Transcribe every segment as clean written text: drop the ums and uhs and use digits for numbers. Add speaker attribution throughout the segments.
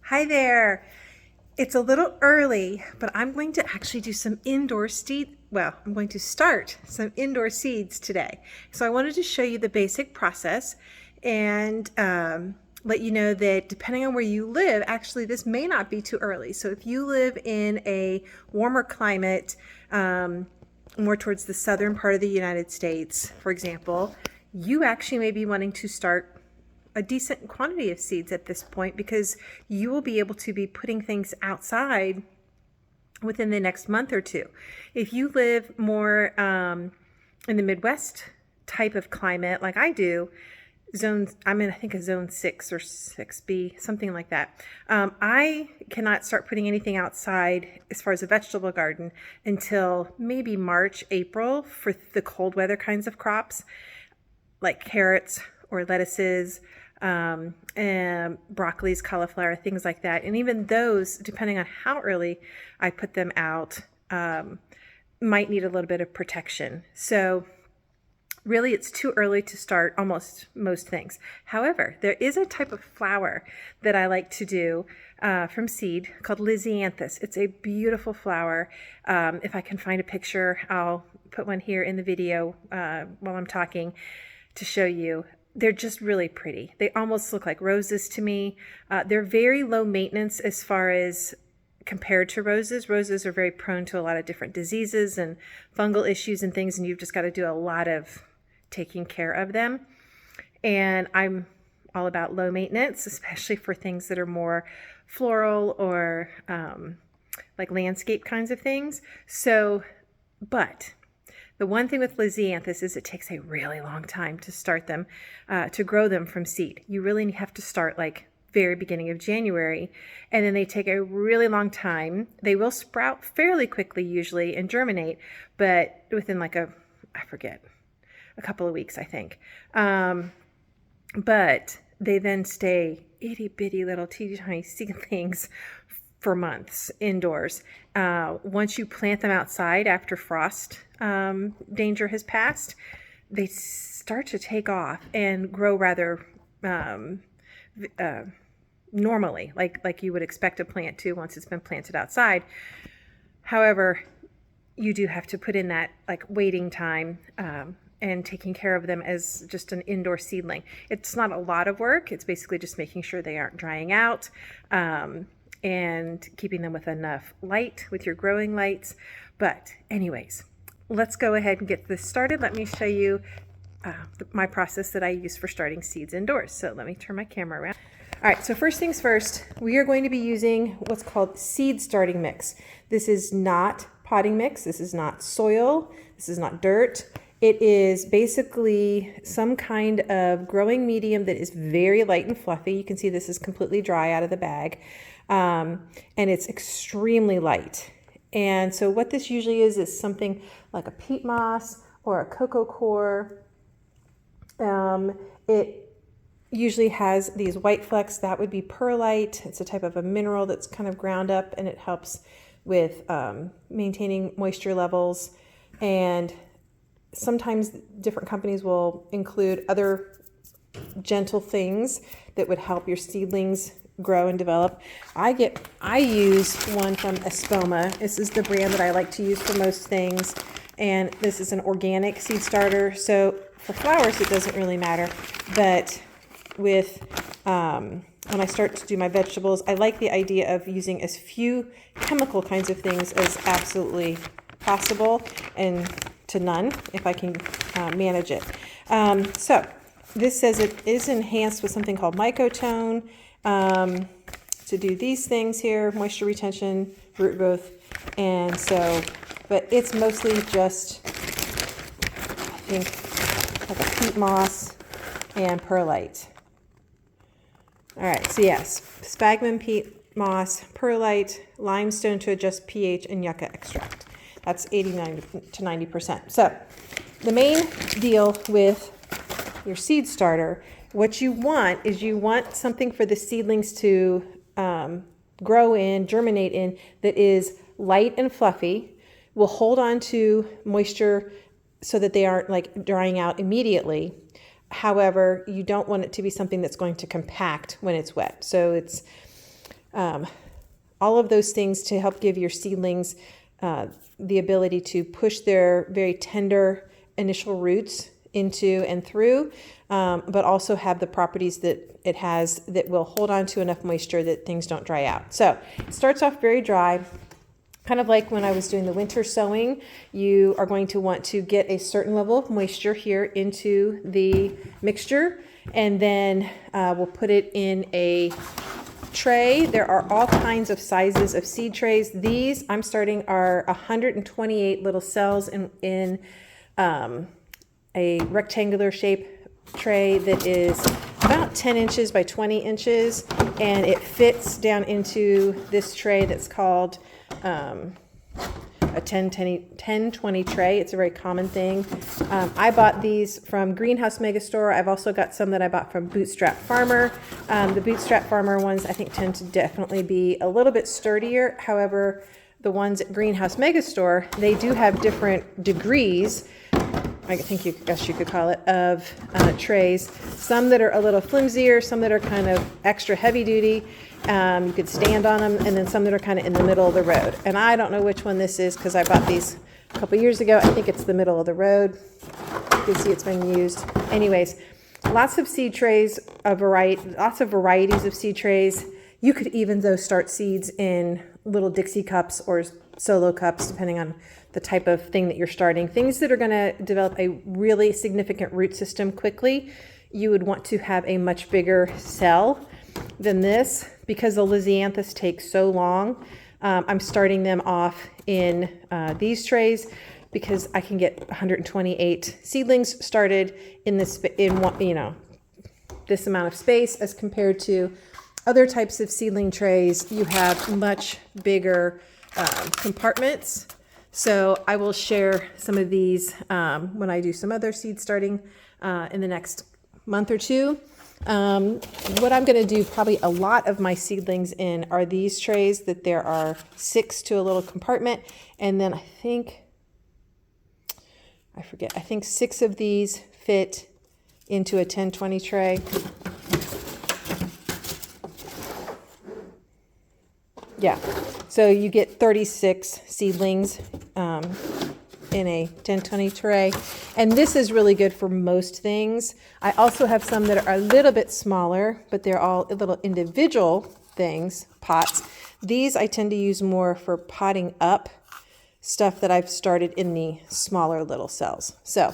Speaker 1: Hi there. It's a little early, but I'm going to actually do some indoor seed. Well, I'm going to start some indoor seeds today. So I wanted to show you the basic process and let you know that depending on where you live, actually this may not be too early. So if you live in a warmer climate, more towards the southern part of the United States, for example, you actually may be wanting to start a decent quantity of seeds at this point because you will be able to be putting things outside within the next month or two. If you live more in the Midwest type of climate like I do, I'm in I think a zone 6 or 6B, something like that. I cannot start putting anything outside as far as a vegetable garden until maybe March, April for the cold weather kinds of crops like carrots or lettuces, and broccolis, cauliflower, things like that. And even those, depending on how early I put them out, might need a little bit of protection. So really it's too early to start almost most things. However, there is a type of flower that I like to do from seed called Lisianthus. It's a beautiful flower. If I can find a picture, I'll put one here in the video while I'm talking to show you. They're just really pretty. They almost look like roses to me. They're very low maintenance as far as compared to roses. Roses are very prone to a lot of different diseases and fungal issues and things, and you've just got to do a lot of taking care of them. And I'm all about low maintenance, especially for things that are more floral or like landscape kinds of things. But the one thing with Lisianthus is it takes a really long time to start them, to grow them from seed. You really have to start like very beginning of January, and then they take a really long time. They will sprout fairly quickly usually and germinate, but within like a couple of weeks, I think. But they then stay itty bitty little teeny tiny seedlings for months indoors. Once you plant them outside after frost danger has passed, they start to take off and grow rather normally, like you would expect a plant to once it's been planted outside. However, you do have to put in that like waiting time and taking care of them as just an indoor seedling. It's not a lot of work. It's basically just making sure they aren't drying out and keeping them with enough light with your growing lights. But anyways, let's go ahead and get this started. Let me show you my process that I use for starting seeds indoors. So let me turn my camera around. All right, so first things first, we are going to be using what's called seed starting mix. This is not potting mix. This is not soil. This is not dirt. It is basically some kind of growing medium that is very light and fluffy. You can see this is completely dry out of the bag. And it's extremely light. And so what this usually is something like a peat moss or a cocoa coir. It usually has these white flecks. That would be perlite. It's a type of a mineral that's kind of ground up, and it helps with maintaining moisture levels. And sometimes different companies will include other gentle things that would help your seedlings grow and develop. I use one from Espoma. This is the brand that I like to use for most things, and this is an organic seed starter. So for flowers it doesn't really matter, but with when I start to do my vegetables, I like the idea of using as few chemical kinds of things as absolutely possible, and to none if I can manage it. So this says it is enhanced with something called mycotone to do these things here: moisture retention, root growth, and so, but it's mostly just, I think, like a peat moss and perlite. All right, so yes, sphagnum, peat moss, perlite, limestone to adjust pH, and yucca extract. That's 89 to 90%. So the main deal with your seed starter, what you want is you want something for the seedlings to grow in, germinate in, that is light and fluffy, will hold on to moisture so that they aren't like drying out immediately. However, you don't want it to be something that's going to compact when it's wet. So it's all of those things to help give your seedlings the ability to push their very tender initial roots into and through, but also have the properties that it has that will hold on to enough moisture that things don't dry out. So it starts off very dry. Kind of like when I was doing the winter sowing, you are going to want to get a certain level of moisture here into the mixture, and then we'll put it in a tray. There are all kinds of sizes of seed trays. These I'm starting are 128 little cells in a rectangular shape tray that is about 10 inches by 20 inches, and it fits down into this tray that's called a 10-20 tray. It's a very common thing. I bought these from Greenhouse Megastore. I've also got some that I bought from Bootstrap Farmer. The Bootstrap Farmer ones I think tend to definitely be a little bit sturdier. However, the ones at Greenhouse Megastore, they do have different degrees, I guess you could call it, of trays. Some that are a little flimsier, some that are kind of extra heavy duty. You could stand on them, and then some that are kind of in the middle of the road. And I don't know which one this is because I bought these a couple years ago. I think it's the middle of the road. You can see it's been used. Anyways, lots of seed trays, lots of varieties of seed trays. You could even though start seeds in little Dixie cups or solo cups, depending on the type of thing that you're starting. Things that are going to develop a really significant root system quickly, you would want to have a much bigger cell than this because the Lisianthus takes so long. I'm starting them off in these trays because I can get 128 seedlings started in this this amount of space, as compared to other types of seedling trays. You have much bigger compartments. So I will share some of these when I do some other seed starting in the next month or two. What I'm going to do probably a lot of my seedlings in are these trays that there are 6 to a little compartment. And then I think 6 of these fit into a 10-20 tray. Yeah, so you get 36 seedlings in a 10-20 tray. And this is really good for most things. I also have some that are a little bit smaller, but they're all little individual things, pots. These I tend to use more for potting up stuff that I've started in the smaller little cells. So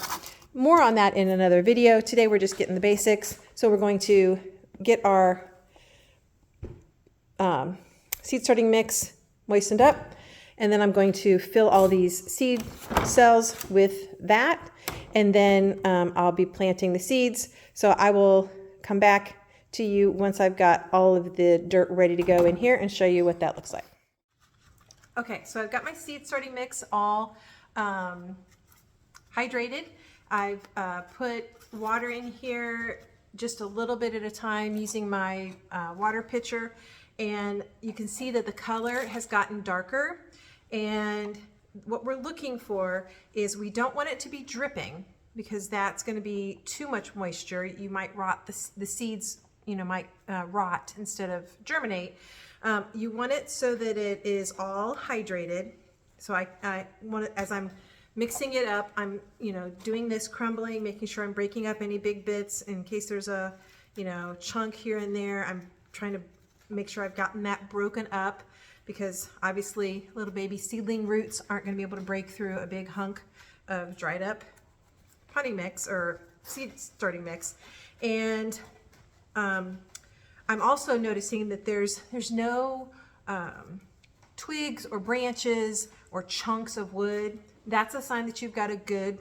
Speaker 1: more on that in another video. Today we're just getting the basics. So we're going to get our seed starting mix moistened up, and then I'm going to fill all these seed cells with that, and then I'll be planting the seeds. So I will come back to you once I've got all of the dirt ready to go in here and show you what that looks like. Okay, so I've got my seed starting mix all hydrated. I've put water in here just a little bit at a time using my water pitcher. And you can see that the color has gotten darker, and what we're looking for is we don't want it to be dripping because that's going to be too much moisture. You might rot the seeds, might rot instead of germinate. You want it so that it is all hydrated. So I want it, as I'm mixing it up, I'm doing this crumbling, making sure I'm breaking up any big bits in case there's a chunk here and there. I'm trying to make sure I've gotten that broken up, because obviously little baby seedling roots aren't going to be able to break through a big hunk of dried up potting mix or seed starting mix. And I'm also noticing that there's no twigs or branches or chunks of wood. That's a sign that you've got a good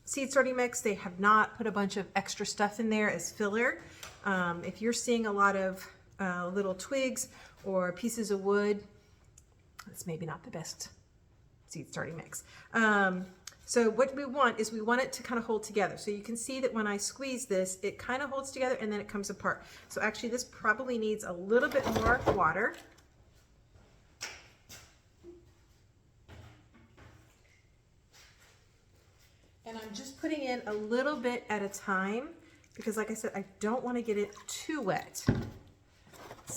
Speaker 1: seed starting mix. They have not put a bunch of extra stuff in there as filler. If you're seeing a lot of little twigs or pieces of wood, that's maybe not the best seed starting mix. So what we want is we want it to kind of hold together. So you can see that when I squeeze this, it kind of holds together and then it comes apart. So actually this probably needs a little bit more water. And I'm just putting in a little bit at a time, because like I said, I don't want to get it too wet.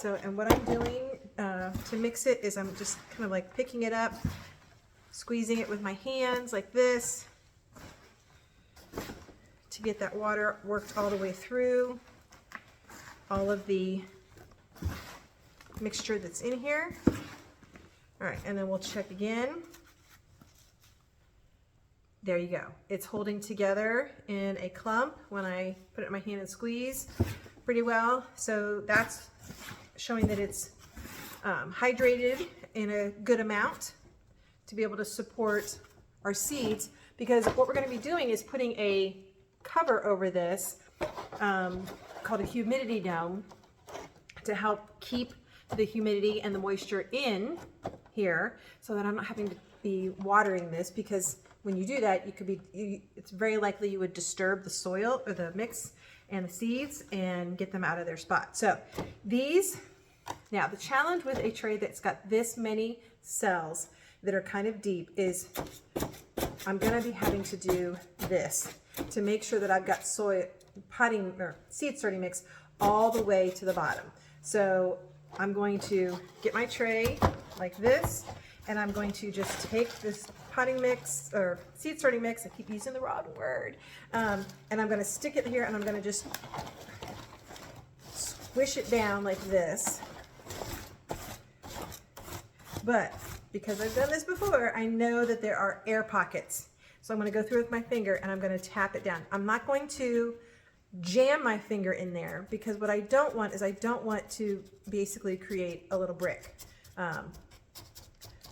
Speaker 1: So, and what I'm doing to mix it is I'm just kind of like picking it up, squeezing it with my hands like this to get that water worked all the way through all of the mixture that's in here. All right, and then we'll check again. There you go. It's holding together in a clump when I put it in my hand and squeeze pretty well. So that's showing that it's hydrated in a good amount to be able to support our seeds, because what we're going to be doing is putting a cover over this called a humidity dome to help keep the humidity and the moisture in here so that I'm not having to be watering this, because when you do that, it's very likely you would disturb the soil or the mix and the seeds and get them out of their spot. So now the challenge with a tray that's got this many cells that are kind of deep is I'm going to be having to do this to make sure that I've got potting or seed starting mix all the way to the bottom. So I'm going to get my tray like this, and I'm going to just take this potting mix or seed starting mix, I keep using the wrong word, and I'm going to stick it here, and I'm going to just squish it down like this. But because I've done this before, I know that there are air pockets. So I'm going to go through with my finger and I'm going to tap it down. I'm not going to jam my finger in there, because what I don't want is I don't want to basically create a little brick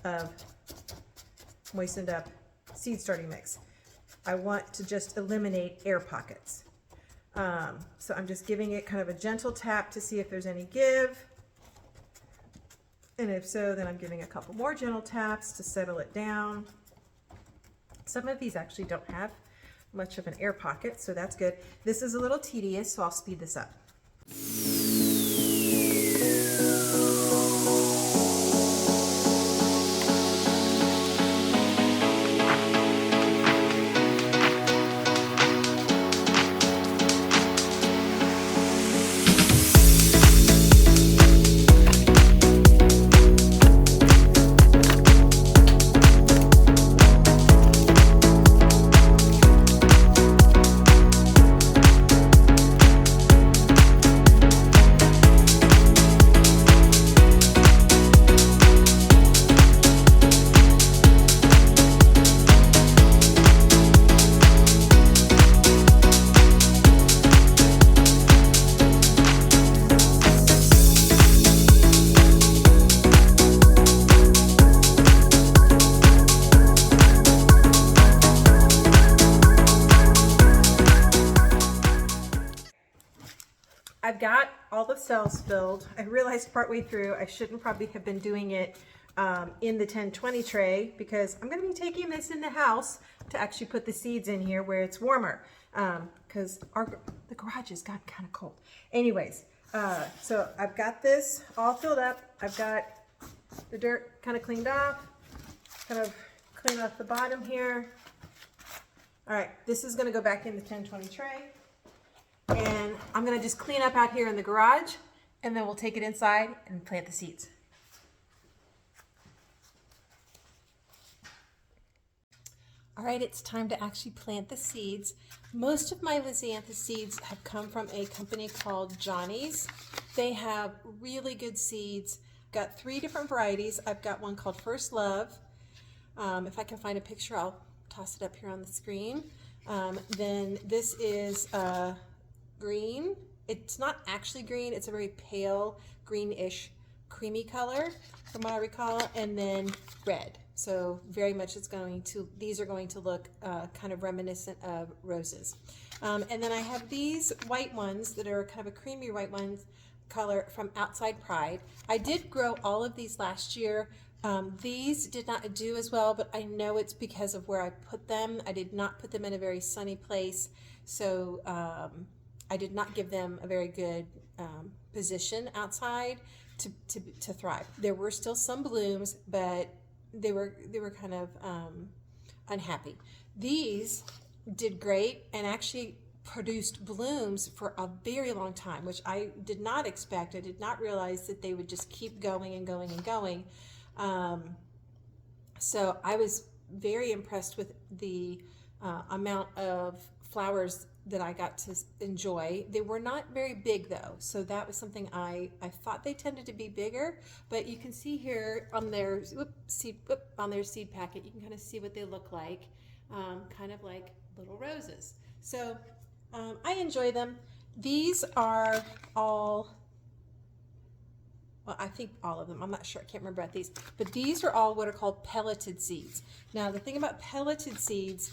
Speaker 1: of moistened up seed starting mix. I want to just eliminate air pockets. So I'm just giving it kind of a gentle tap to see if there's any give. And if so, then I'm giving a couple more gentle taps to settle it down. Some of these actually don't have much of an air pocket, so that's good. This is a little tedious, so I'll speed this up. I've got all the cells filled. I realized partway through I shouldn't probably have been doing it in the 10-20 tray, because I'm going to be taking this in the house to actually put the seeds in here where it's warmer, because the garage has gotten kind of cold. Anyways, so I've got this all filled up. I've got the dirt kind of cleaned off, kind of clean off the bottom here. All right, this is going to go back in the 10-20 tray. And I'm going to just clean up out here in the garage, and then we'll take it inside and plant the seeds. All right, it's time to actually plant the seeds. Most of my Lisianthus seeds have come from a company called Johnny's. They have really good seeds. Got 3 different varieties. I've got one called First Love. If I can find a picture, I'll toss it up here on the screen. Then this is green. It's not actually green, it's a very pale greenish creamy color from what I recall, and then red. So very much these are going to look kind of reminiscent of roses. And then I have these white ones that are kind of a creamy white ones color from Outside Pride. I did grow all of these last year. These did not do as well, but I know it's because of where I put them. I did not put them in a very sunny place, so I did not give them a very good position outside to thrive. There were still some blooms, but they were kind of unhappy. These did great and actually produced blooms for a very long time, which I did not expect. I did not realize that they would just keep going and going and going. So I was very impressed with the amount of flowers that I got to enjoy. They were not very big though, so that was something I thought they tended to be bigger, but you can see here on their seed packet, you can kind of see what they look like, kind of like little roses. So I enjoy them. These are all, well, I think all of them, I'm not sure, I can't remember about these, but these are all what are called pelleted seeds. Now the thing about pelleted seeds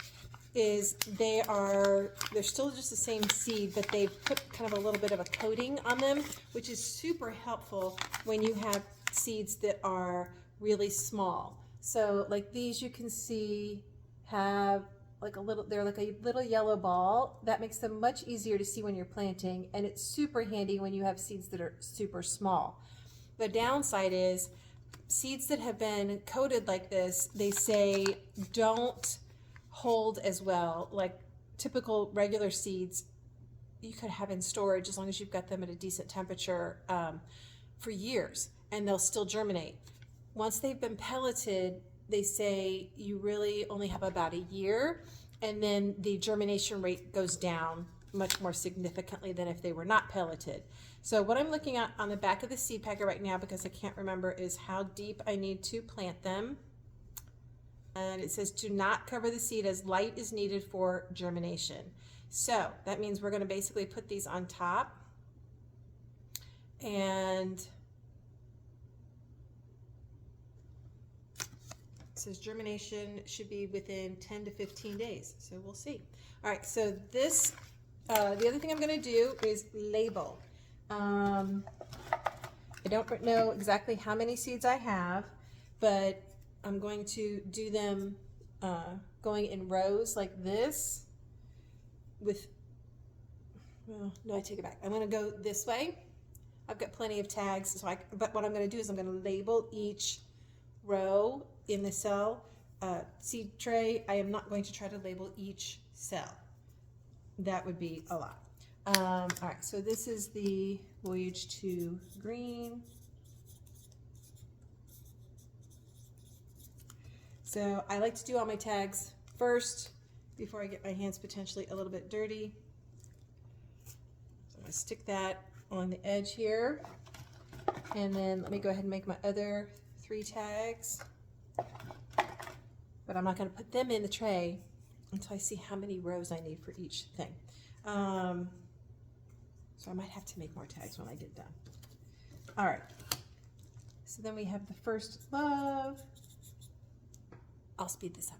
Speaker 1: is they're still just the same seed, but they've put kind of a little bit of a coating on them, which is super helpful when you have seeds that are really small. So like these, you can see have like they're like a little yellow ball. That makes them much easier to see when you're planting, and it's super handy when you have seeds that are super small. The downside is seeds that have been coated like this, they say don't hold as well. Like typical regular seeds you could have in storage as long as you've got them at a decent temperature for years, and they'll still germinate. Once they've been pelleted, they say you really only have about a year, and then the germination rate goes down much more significantly than if they were not pelleted. So what I'm looking at on the back of the seed packet right now, because I can't remember, is how deep I need to plant them. And it says do not cover the seed as light is needed for germination. So that means we're going to basically put these on top, and it says germination should be within 10 to 15 days. So we'll see. All right, so this, the other thing I'm going to do is label. I don't know exactly how many seeds I have, but I'm going to do them going in rows like this with, well, no, I take it back. I'm going to go this way. I've got plenty of tags, so but what I'm going to do is I'm going to label each row in the cell seed tray. I am not going to try to label each cell. That would be a lot. All right, so this is the Voyage to Green. So I like to do all my tags first before I get my hands potentially a little bit dirty. So I'm going to stick that on the edge here, and then let me go ahead and make my other 3 tags. But I'm not going to put them in the tray until I see how many rows I need for each thing. So I might have to make more tags when I get done. All right. So then we have the first love. I'll speed this up.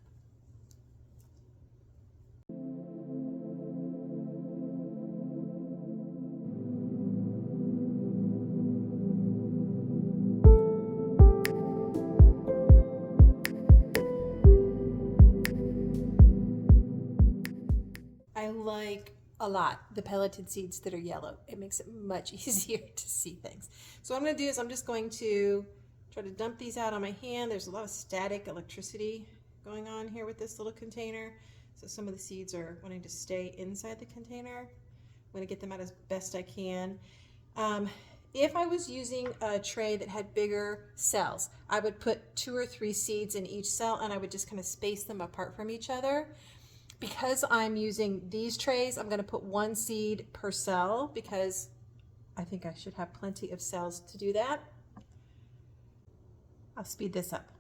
Speaker 1: I like a lot the pelleted seeds that are yellow. It makes it much easier to see things. So what I'm going to do is I'm just going to try to dump these out on my hand. There's a lot of static electricity going on here with this little container. So some of the seeds are wanting to stay inside the container. I'm going to get them out as best I can. If I was using a tray that had bigger cells, I would put 2 or 3 seeds in each cell, and I would just kind of space them apart from each other. Because I'm using these trays, I'm going to put 1 seed per cell because I think I should have plenty of cells to do that. I'll speed this up.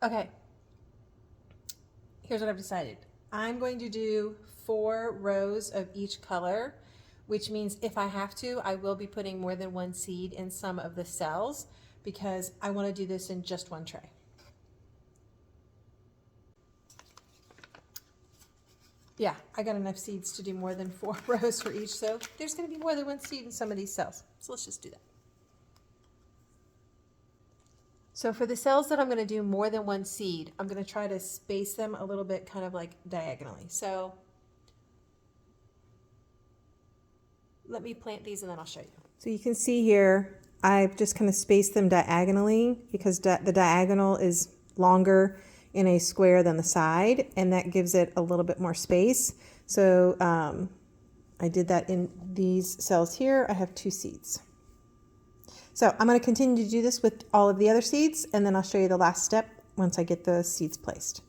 Speaker 1: Okay, here's what I've decided. I'm going to do 4 rows of each color, which means if I have to, I will be putting more than 1 seed in some of the cells because I want to do this in just 1 tray. Yeah, I got enough seeds to do more than 4 rows for each, so there's going to be more than 1 seed in some of these cells. So let's just do that. So for the cells that I'm going to do more than one seed, I'm going to try to space them a little bit kind of like diagonally. So let me plant these and then I'll show you. So you can see here, I've just kind of spaced them diagonally because the diagonal is longer in a square than the side, and that gives it a little bit more space. So I did that in these cells here. I have 2 seeds. So I'm going to continue to do this with all of the other seeds, and then I'll show you the last step once I get the seeds placed.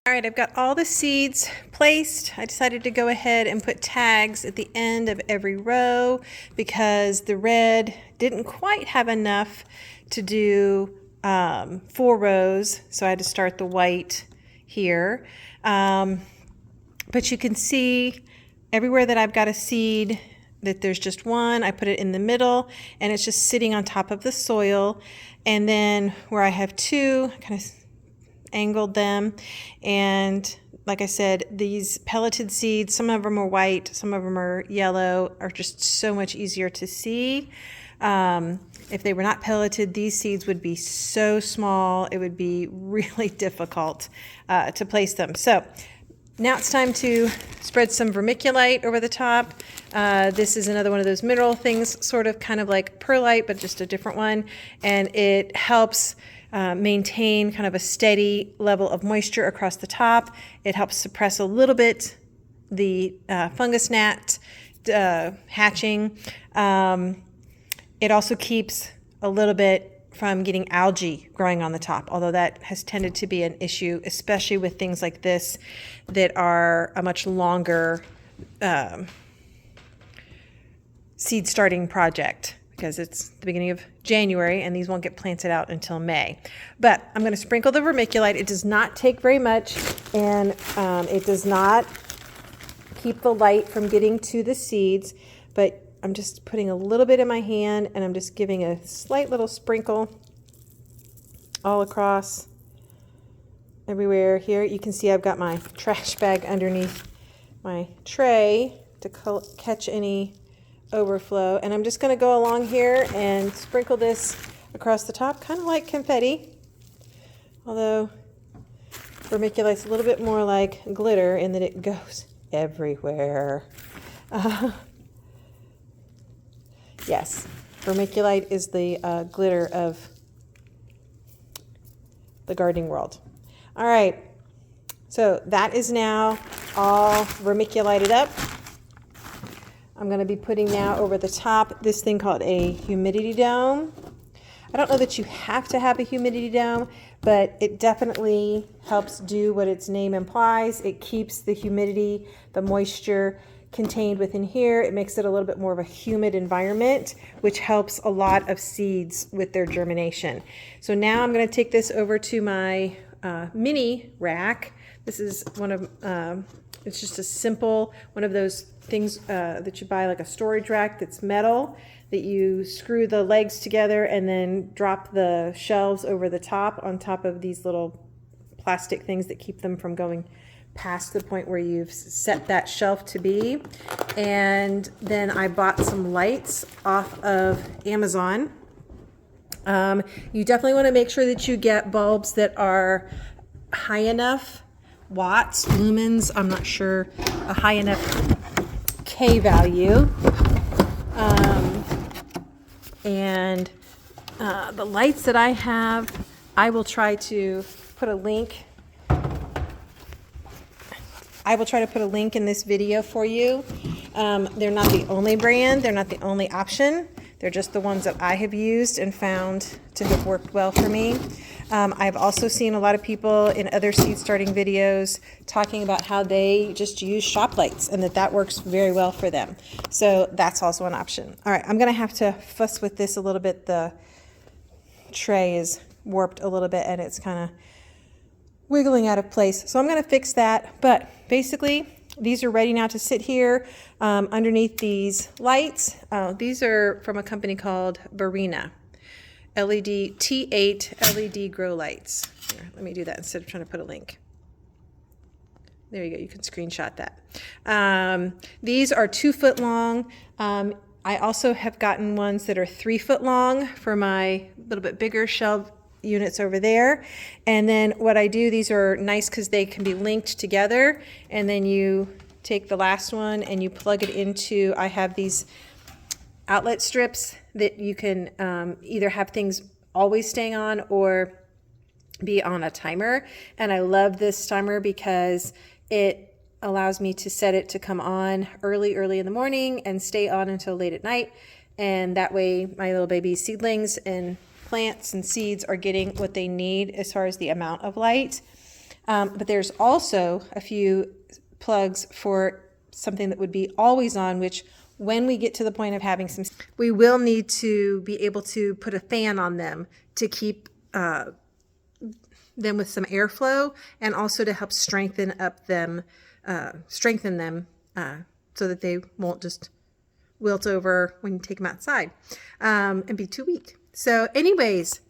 Speaker 1: All right, I've got all the seeds placed. I decided to go ahead and put tags at the end of every row because the red didn't quite have enough to do 4 rows, so I had to start the white here. But you can see everywhere that I've got a seed that there's just one, I put it in the middle and it's just sitting on top of the soil. And then where I have 2, I kind of angled them, and like I said, these pelleted seeds, some of them are white, some of them are yellow, are just so much easier to see. If they were not pelleted, these seeds would be so small, it would be really difficult to place them. So now it's time to spread some vermiculite over the top. This is another one of those mineral things, sort of kind of like perlite, but just a different one, and it helps maintain kind of a steady level of moisture across the top. It helps suppress a little bit the fungus gnat hatching. It also keeps a little bit from getting algae growing on the top, although that has tended to be an issue, especially with things like this that are a much longer seed starting project, because it's the beginning of January and these won't get planted out until May. But I'm going to sprinkle the vermiculite. It does not take very much, and it does not keep the light from getting to the seeds, but I'm just putting a little bit in my hand and I'm just giving a slight little sprinkle all across everywhere. Here you can see I've got my trash bag underneath my tray to catch any overflow, and I'm just going to go along here and sprinkle this across the top, kind of like confetti, although vermiculite's a little bit more like glitter in that it goes everywhere. Yes, vermiculite is the glitter of the gardening world. All right, so that is now all vermiculated up. I'm going to be putting now over the top this thing called a humidity dome. I don't know that you have to have a humidity dome, but it definitely helps do what its name implies. It keeps the humidity, the moisture contained within here. It makes it a little bit more of a humid environment, which helps a lot of seeds with their germination. So now I'm going to take this over to my mini rack. This is one of, it's just a simple, one of those things that you buy, like a storage rack that's metal, that you screw the legs together and then drop the shelves over the top on top of these little plastic things that keep them from going past the point where you've set that shelf to be. And then I bought some lights off of Amazon. You definitely want to make sure that you get bulbs that are high enough watts, lumens, I'm not sure, a high enough K value. And the lights that I have, I will try to put a link. I will try to put a link in this video for you. They're not the only brand, they're not the only option. They're just the ones that I have used and found to have worked well for me. I've also seen a lot of people in other seed starting videos talking about how they just use shop lights and that works very well for them. So that's also an option. All right, I'm gonna have to fuss with this a little bit. The tray is warped a little bit and it's kind of wiggling out of place. So I'm gonna fix that. But basically, these are ready now to sit here underneath these lights. These are from a company called Barina. LED T8 LED grow lights. Here, let me do that instead of trying to put a link. There you go, you can screenshot that. These are 2 foot long. I also have gotten ones that are 3 foot long for my little bit bigger shelf units over there. And then what I do, these are nice because they can be linked together, and then you take the last one and you plug it into, I have these outlet strips that you can either have things always staying on or be on a timer. And I love this timer because it allows me to set it to come on early in the morning and stay on until late at night. And that way my little baby seedlings and plants and seeds are getting what they need as far as the amount of light. But there's also a few plugs for something that would be always on, which when we get to the point of having some, we will need to be able to put a fan on them to keep them with some airflow, and also to help strengthen them so that they won't just wilt over when you take them outside and be too weak. So anyways,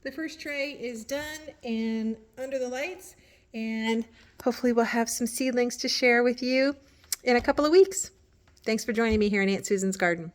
Speaker 1: the first tray is done and under the lights, and hopefully we'll have some seedlings to share with you in a couple of weeks. Thanks for joining me here in Aunt Susan's garden.